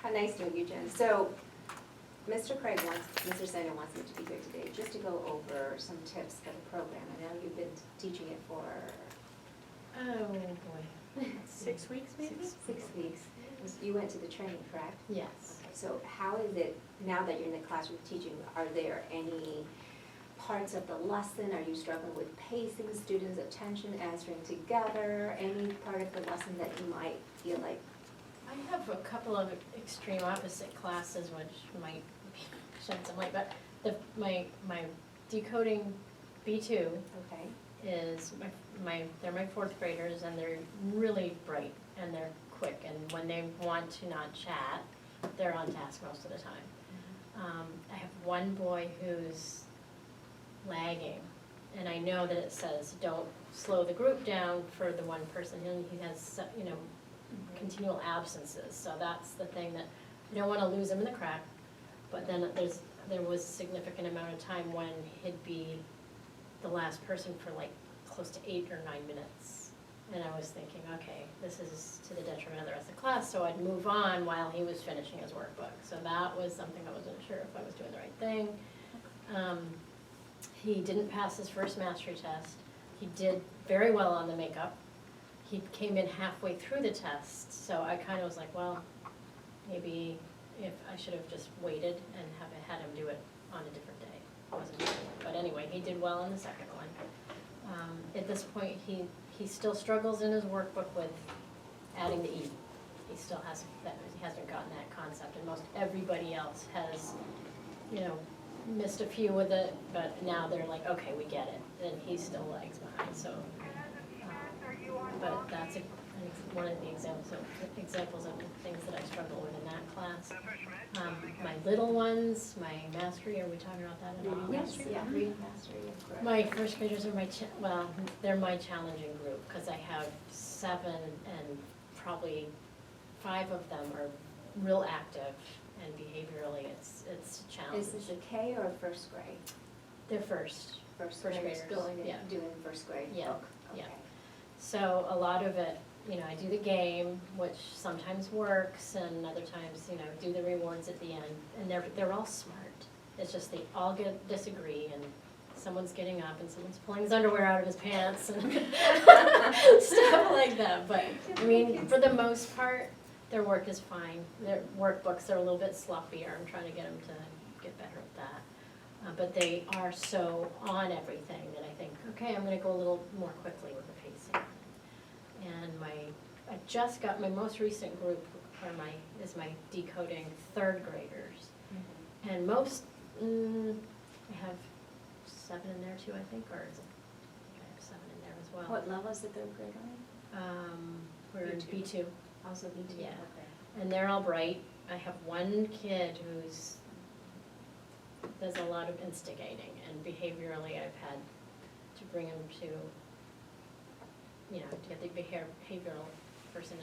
How nice to meet you, Jen. So, Mr. Snyder wants me to be here today just to go over some tips for the program. I know you've been teaching it for Oh, boy. 6 weeks, maybe? 6 weeks. You went to the training, correct? Yes. So how is it, now that you're in the classroom teaching, are there any parts of the lesson? Are you struggling with pacing students' attention, answering together? Any part of the lesson that you might feel like? I have a couple of extreme opposite classes, which might be, shouldn't sound like, but my decoding B2 Okay. is they're my 4th graders, and they're really bright and they're quick, and when they want to not chat, they're on task most of the time. I have one boy who's lagging, and I know that it says don't slow the group down for the one person, and he has, continual absences, so that's the thing that, I don't wanna lose him in the crack, but then there was a significant amount of time when he'd be the last person for like close to 8 or 9 minutes. And I was thinking, okay, this is to the detriment of the rest of the class, so I'd move on while he was finishing his workbook. So that was something I wasn't sure if I was doing the right thing. He didn't pass his first mastery test. He did very well on the makeup. He came in halfway through the test, so I kind of was like, well, maybe if I should have just waited and had him do it on a different day. Wasn't sure. But anyway, he did well on the second one. At this point, he still struggles in his workbook with adding the E. He still hasn't gotten that concept, and most everybody else has, missed a few with it, but now they're like, okay, we get it, and he still lags behind, so. But that's one of the examples of the things that I struggle with in that class. My little ones, my mastery, are we talking about that at all? Yes, yeah, reading mastery, of course. My first graders are they're my challenging group, because I have 7, and probably 5 of them are real active, and behaviorally it's a challenge. Is this a K or a first grade? They're first First graders, graders going yeah. and doing first grade Yeah, book? yeah. Okay. So a lot of it, I do the game, which sometimes works, and other times, do the rewards at the end, and they're all smart. It's just they all disagree, and someone's getting up, and someone's pulling his underwear out of his pants, and stuff like that. But, for the most part, their work is fine. Their workbooks are a little bit sloppier. I'm trying to get them to get better at that. But they are so on everything that I think, okay, I'm going to go a little more quickly with the pacing. And I just got my most recent group, is my decoding 3rd graders. Mm-hmm. And most, I have 7 in there too, I think, or is it? I have 7 in there as well. What level is the 3rd grade on? We're in B2. Also B2? Yeah. Okay. And they're all bright. I have one kid does a lot of instigating, and behaviorally I've had to bring him to get the behavioral person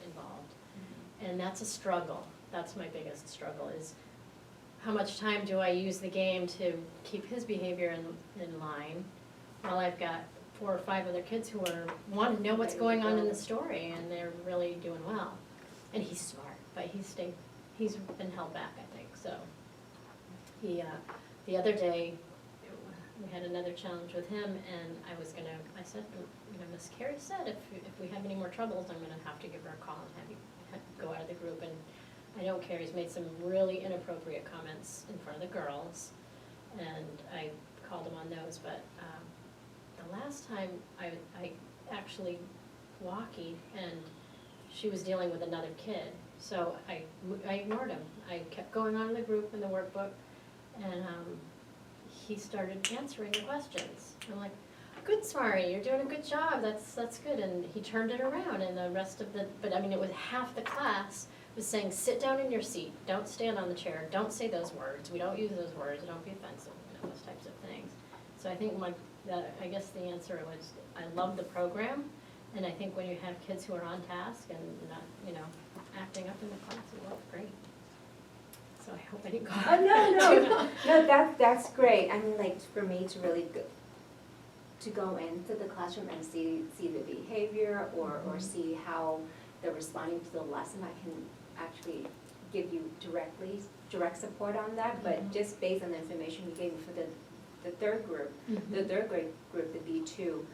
involved. Mm-hmm. And that's a struggle. That's my biggest struggle, is how much time do I use the game to keep his behavior in line, while I've got 4 or 5 other kids who want to know what's going on in the story, and they're really doing well. And he's smart, but he's been held back, I think, so. The other day, we had another challenge with him, and I said, Miss Carey said if we have any more troubles, I'm gonna have to give her a call and have you go out of the group. And I know Carey's made some really inappropriate comments in front of the girls, and I called him on those, but the last time I actually walkied, and she was dealing with another kid, so I ignored him. I kept going on in the group in the workbook, and he started answering the questions. I'm like, good, Smari, you're doing a good job, that's good. And he turned it around, and the rest of it was half the class was saying, sit down in your seat, don't stand on the chair, don't say those words, we don't use those words, don't be offensive, those types of things. So I think I guess the answer was, I love the program, and I think when you have kids who are on task and not, acting up in the class, it works great. So I hope I didn't go. Oh, no, that's great. For me to really go into the classroom and see the behavior or see how they're responding to the lesson, I can actually give you direct support on that, but Mhm. just based on the information you gave me for the third group, the Mhm. third grade group, the B2,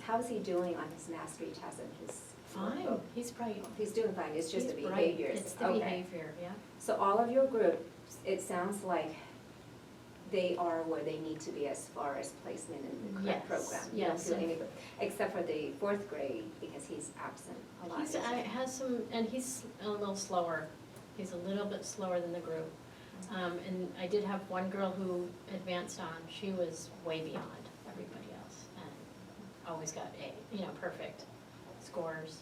how's he doing on his mastery test and his Fine, workbook? he's bright. He's doing fine, it's just the He's bright. behaviors. It's the Okay. behavior, yeah. So all of your groups, it sounds like they are where they need to be as far as placement in the correct Yes, program. You don't yes, feel and- any, except for the fourth grade, because he's absent a lot. He's, isn't he? has some, and he's a little slower. He's a little bit slower than the group. And I did have one girl who advanced on, she was way beyond everybody else and always got perfect scores.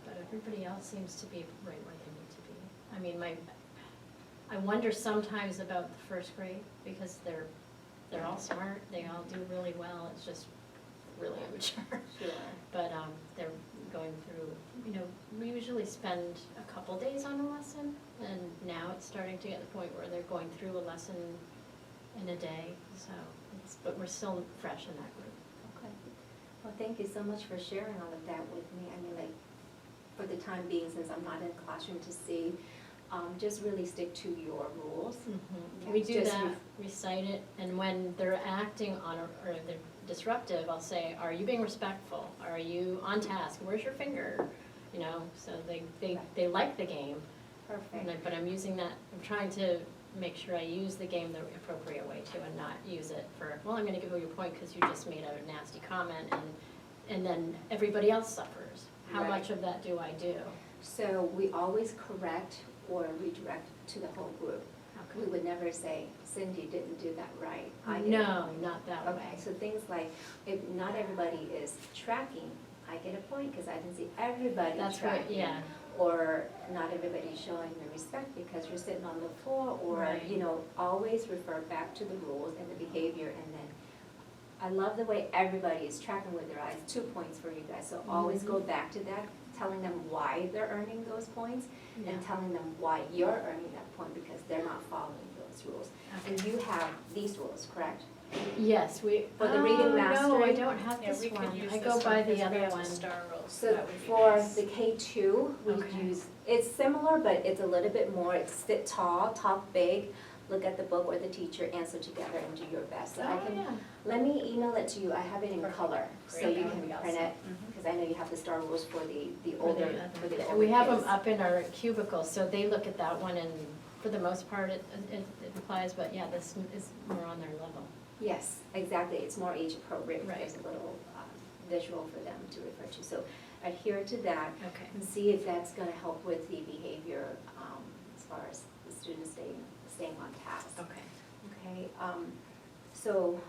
But everybody else seems to be right where they need to be. I mean, I wonder sometimes about the first grade because they're all smart, they all do really well, it's just really immature. Sure. But they're going through, we usually spend a couple days on a lesson, and now it's starting to get to the point where they're going through a lesson in a day, so but we're still fresh in that group. Okay. Well, thank you so much for sharing all of that with me. I mean, like, for the time being, since I'm not in the classroom to see, just really stick to your rules. Yeah, We do just that, recite it, and when they're acting on, or they're disruptive, I'll say, are you being respectful? Are you on task? Where's your finger? So they like the game. Perfect. But I'm using that, I'm trying to make sure I use the game the appropriate way too, and not use it for, well, I'm gonna give you a point because you just made a nasty comment, and then everybody else suffers. How Right. much of that do I do? So we always correct or redirect to the whole group. We would never say, Cindy didn't do that right. I did. No, not that way. Okay, so things like, if not everybody is tracking, I get a point because I didn't see everybody That's right, tracking. yeah. Or not everybody's showing the respect because you're sitting on the floor, or, Right. always refer back to the rules and the behavior, and then I love the way everybody is tracking with their eyes, 2 points for you guys, so always go back to that, telling them why they're earning those points, Yeah. and telling them why you're earning that point because they're not following those rules. And Okay. you have these rules, correct? Yes, we. For the reading No, I mastery? don't have Yeah, this we could one. use I this go by one the because we other have the one. star rules, So that would be for nice. the K2, we Okay. use, it's similar, but it's a little bit more, it's sit tall, talk big, look at the book or the teacher, answer together, and do your best. So I Oh, can, yeah. let me email it to you, I have it in Perfect. color, so Great, you that can would be print it, awesome. because I know you have the star rules for the For older, the for the other- older We have them kids. up in our cubicle, so they look at that one, and for the most part, it applies, but yeah, this is more on their level. Yes, exactly, it's more age appropriate, Right. there's a little visual for them to refer to. So adhere to that, Okay. and see if that's gonna help with the behavior, as far as the students staying on task. Okay. Okay, so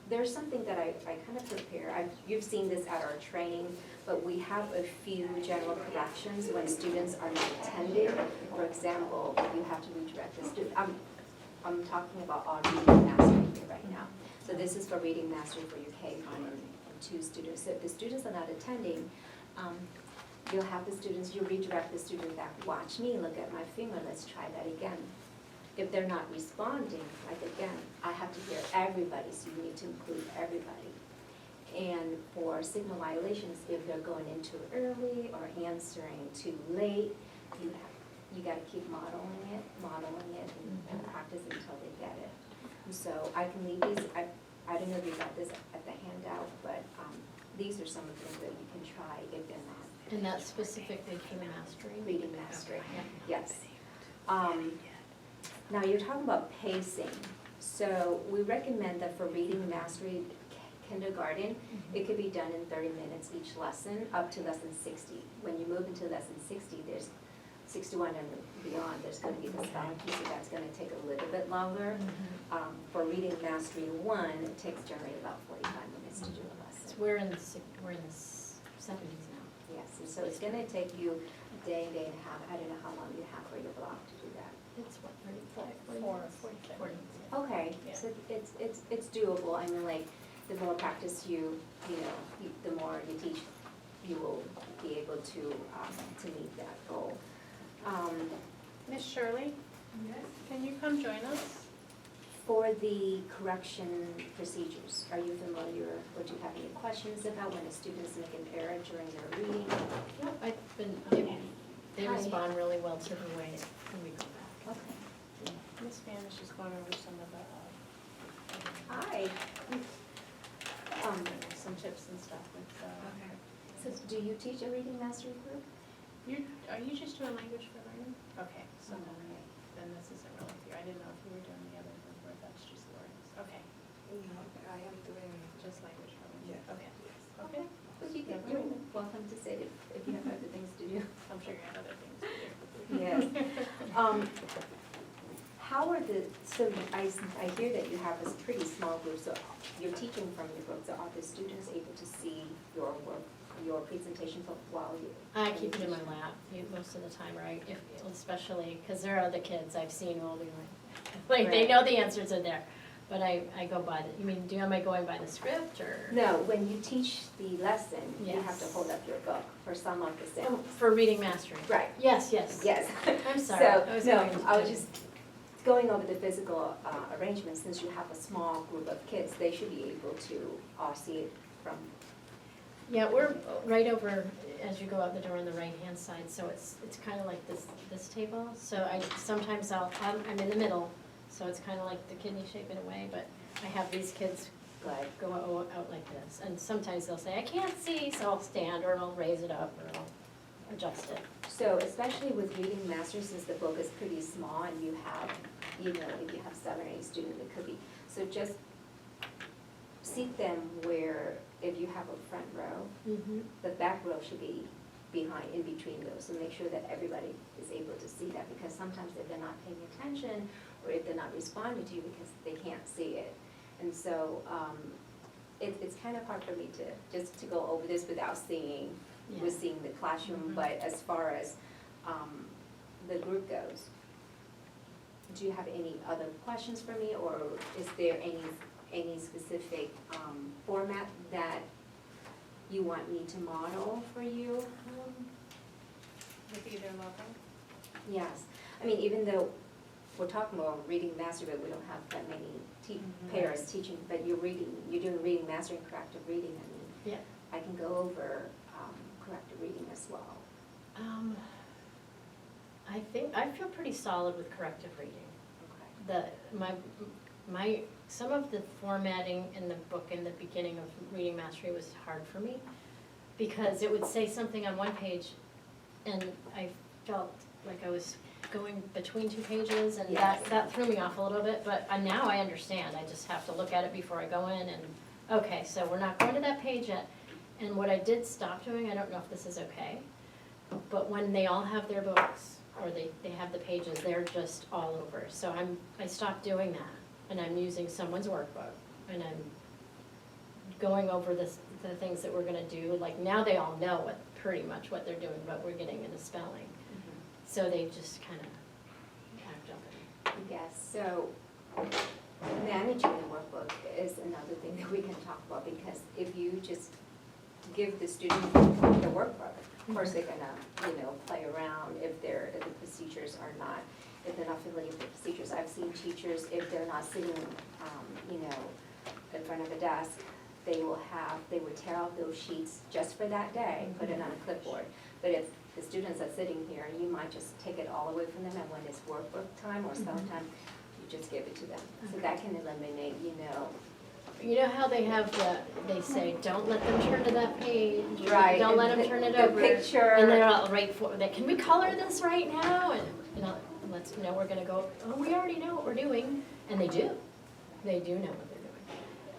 there's something that I kind of prepare, you've seen this at our training, but we have a few general corrections when students are not attending. For example, you have to redirect the student, I'm talking about our reading mastery here right now. So this is for reading mastery for your K1 and 2 students. So if the students are not attending, you'll have the students, you redirect the student back, watch me, look at my finger, let's try that again. If they're not responding, like again, I have to hear everybody, so you need to include everybody. And for signal violations, if they're going in too early or answering too late, you gotta keep modeling it and practice until they get it. And so I can leave these, I don't know if you got this at the handout, but these are some of the things that you can try if they're not. And that's specifically for the mastery? Reading mastery, Okay. yes. Now, you're talking about pacing. So we recommend that for reading mastery kindergarten, it could be done in 30 minutes each lesson, up to lesson 60. When you move into lesson 60, there's 61 and beyond, there's going to be the spelling key, so that's going to take a little bit longer. For reading mastery 1, it takes generally about 45 minutes to do a lesson. So we're in the 70s now. Yes, and so it's going to take you a day and a half. I don't know how long you have for your block to do that. It's what, 35, 40? 45. 40. Okay, Yeah. so it's doable. I mean, like, the more practice the more you teach, you will be able to meet that goal. Miss Shirley, can you come join us? For the correction procedures, are you familiar, or do you have any questions about when a student's making an error during their reading? I've been, Okay. they Hi. respond really well relative way when we go back. Okay. Miss Spanish is going over some of the, Hi. some tips and stuff with, So do you teach a reading mastery group? are you just doing language for learning? Okay, so Oh, then this isn't really clear. I didn't know if you were doing the other group or if that's just learning. Okay, No, I am doing, just language for learning. yes. Okay, Yes. okay. But you can, Yeah. you're welcome to say if you have other things to do. I'm sure you have other things to do. Yes. How are so I hear that you have a pretty small group, so you're teaching from your book, so are the students able to see your work, your presentation while you? I keep it in my lap most of the time, right? Especially, because there are other kids I've seen all the like, they Right. know the answers are there. But I go by you mean, am I going by the script or? No, when you teach the lesson, you have Yes. to hold up your book for some of the Oh, sounds. for reading mastery? Right, Yes, yes. yes. I'm sorry. So, I was no, going to I was do- just going over the physical arrangements, since you have a small group of kids, they should be able to all see it from, Yeah, we're right over, as you go out the door on the right-hand side, so it's kind of like this table. So sometimes I'm in the middle, so it's kind of like the kidney shape in a way, but I have these kids like, go out like this. And sometimes they'll say, I can't see, so I'll stand, or I'll raise it up, or I'll adjust it. so especially with reading master, since the book is pretty small and you have, if you have 7 or 8 students, it could be, so just seat them where, if you have a front row, Mm-hmm. the back row should be behind, in between those, so make sure that everybody is able to see that, because sometimes if they're not paying attention, or if they're not responding to you because they can't see it. And so, it's kind of hard for me to go over this without seeing the classroom, Mhm. but as far as, the group goes, do you have any other questions for me, or is there any specific, format that you want me to model for you? With either level? Yes, I mean, even though we're talking about reading master, but we don't have that many Mhm. pairs teaching, but you're doing reading master and corrective reading, I mean, Yeah. I can go over, corrective reading as well. I feel pretty solid with corrective reading. Okay. Some of the formatting in the book in the beginning of Reading Mastery was hard for me, because it would say something on one page, and I felt like I was going between 2 pages, and Yes. that threw me off a little bit, but now I understand, I just have to look at it before I go in, and, okay, so we're not going to that page yet. And what I did stop doing, I don't know if this is okay, but when they all have their books, or they have the pages, they're just all over. So I stopped doing that, and I'm using someone's workbook, and I'm going over the things that we're gonna do. Like, now they all know pretty much what they're doing, but we're getting into spelling. So they just kind of act up. Yes, so managing the workbook is another thing that we can talk about, because if you just give the student the workbook, of course they're gonna, play around if the procedures are not, if they're not familiar with the procedures. I've seen teachers, if they're not sitting, in front of a desk, they would tear out those sheets just for that day, put it on a clipboard. But if the students are sitting here, you might just take it all away from them, and when it's workbook time or spell time, you just give it to them. So that can eliminate, You know how they say, don't let them turn to that page, or Right, don't let and them turn it the over. picture. And they're all right for that, can we color this right now? And, let's, we're gonna go, oh, we already know what we're doing, and they do know what they're doing.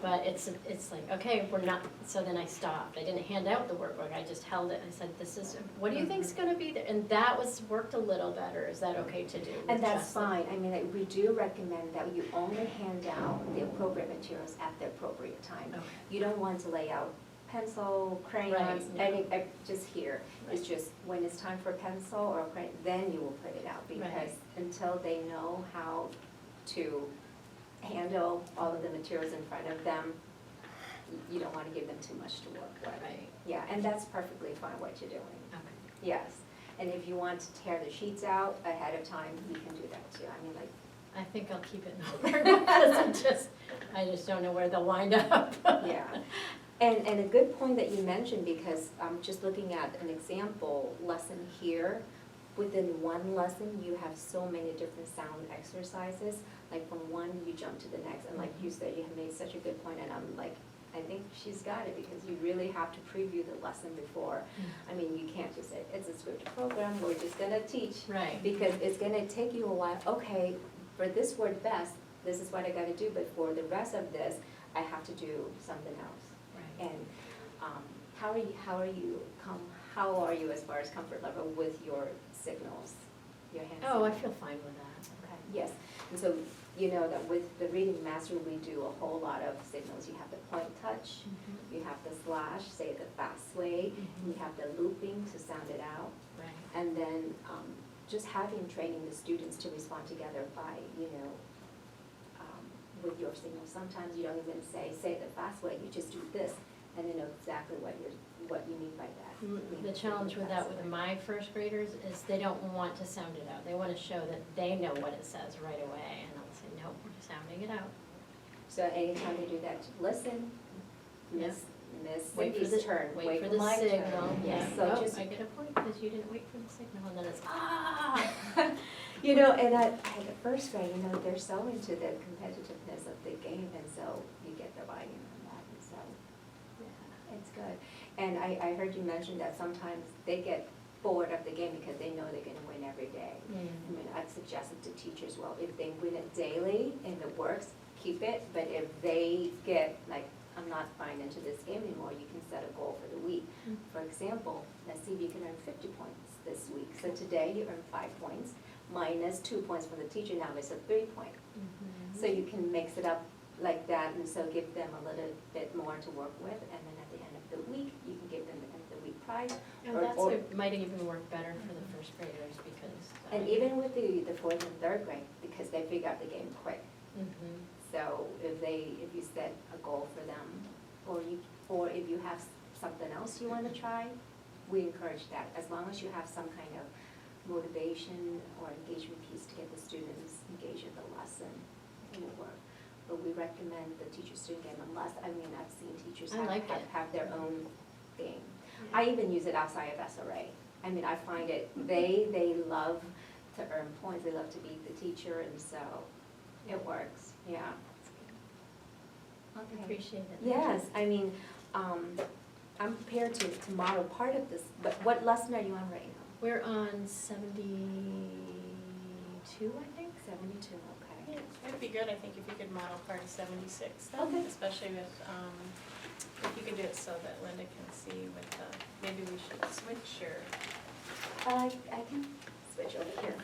But it's like, okay, we're not, so then I stopped, I didn't hand out the workbook, I just held it, and I said, what do you think's gonna be there? And that worked a little better, is that okay to do? And that's Just the- fine. I mean, we do recommend that you only hand out the appropriate materials at the appropriate time. Okay. You don't want to lay out pencil, crayons, Right, no. just here. It's Right. just when it's time for pencil or crayon, then you will put it out, because Right. until they know how to handle all of the materials in front of them, you don't want to give them too much to work with. Right, Yeah, and that's perfectly fine what you're doing. okay. Yes, and if you want to tear the sheets out ahead of time, you can do that too. I mean, like, I think I'll keep it in order, because I just don't know where they'll wind up. yeah. And a good point that you mentioned, because I'm just looking at an example lesson here within one lesson, you have so many different sound exercises. Like from one, you jump to the next, and like you said, you have made such a good point, and I'm like, I think she's got it, because you really have to preview the lesson before. I mean, you can't just say, it's a scripted program, we're just gonna teach. Right. Because it's gonna take you a while, okay, for this word best, this is what I gotta do, but for the rest of this, I have to do something else. Right. And, how are you as far as comfort level with your signals, your hand Oh, I signals? feel fine with that. Okay, yes, and so you know that with the reading mastery, we do a whole lot of signals. You have the point touch, you have the slash, say it the fast way, you have the looping to sound it out, Right. and then just having training the students to respond together by, with your signals. Sometimes you don't even say it the fast way, you just do this, and they know exactly what you mean by that. The challenge with that with my first graders is they don't want to sound it out. They want to show that they know what it says right away, and I'll say, nope, we're sounding it out. So anytime they do that, listen, Miss Wait for Cindy's the, turn, wait for for the my turn. signal. Yes, Yeah, so nope, just, I get a point because you didn't wait for the signal, and then it's, and at first grade, they're so into the competitiveness of the game, and so you get the buy-in on that, and so, yeah, it's good. And I heard you mention that sometimes they get bored of the game because they know they're gonna win every day. I mean, I've suggested to teachers, well, if they win it daily and it works, keep it, but if they get, like, I'm not buying into this game anymore, you can set a goal for the week. For example, let's see if you can earn 50 points this week. So today you earn 5 points, minus 2 points from the teacher, now it's a 3-point. So you can mix it up like that, and so give them a little bit more to work with, and then at the end of the week, you can give them the end of the week prize. And or- that's or- what might even work better for the first graders because. And even with the 4th and 3rd grade, because they figure out the game quick. So if you set a goal for them, or if you have something else you want to try, we encourage that, as long as you have some kind of motivation or engagement piece to get the students engaged in the lesson, it will work. But we recommend the teacher-student game unless, I've seen teachers I like it. have their own game. I even use it outside of SRA. I find it, they love to earn points, they love to beat the teacher, and so it works, yeah. I Okay. appreciate it. Yes, I'm prepared to model part of this, but what lesson are you on right now? We're on 72, I think. 72, okay. Yeah, it'd be good, I think, if you could model part of 76 then, Okay. especially with, if you could do it so that Linda can see with the, maybe we should switch or. I can switch over here.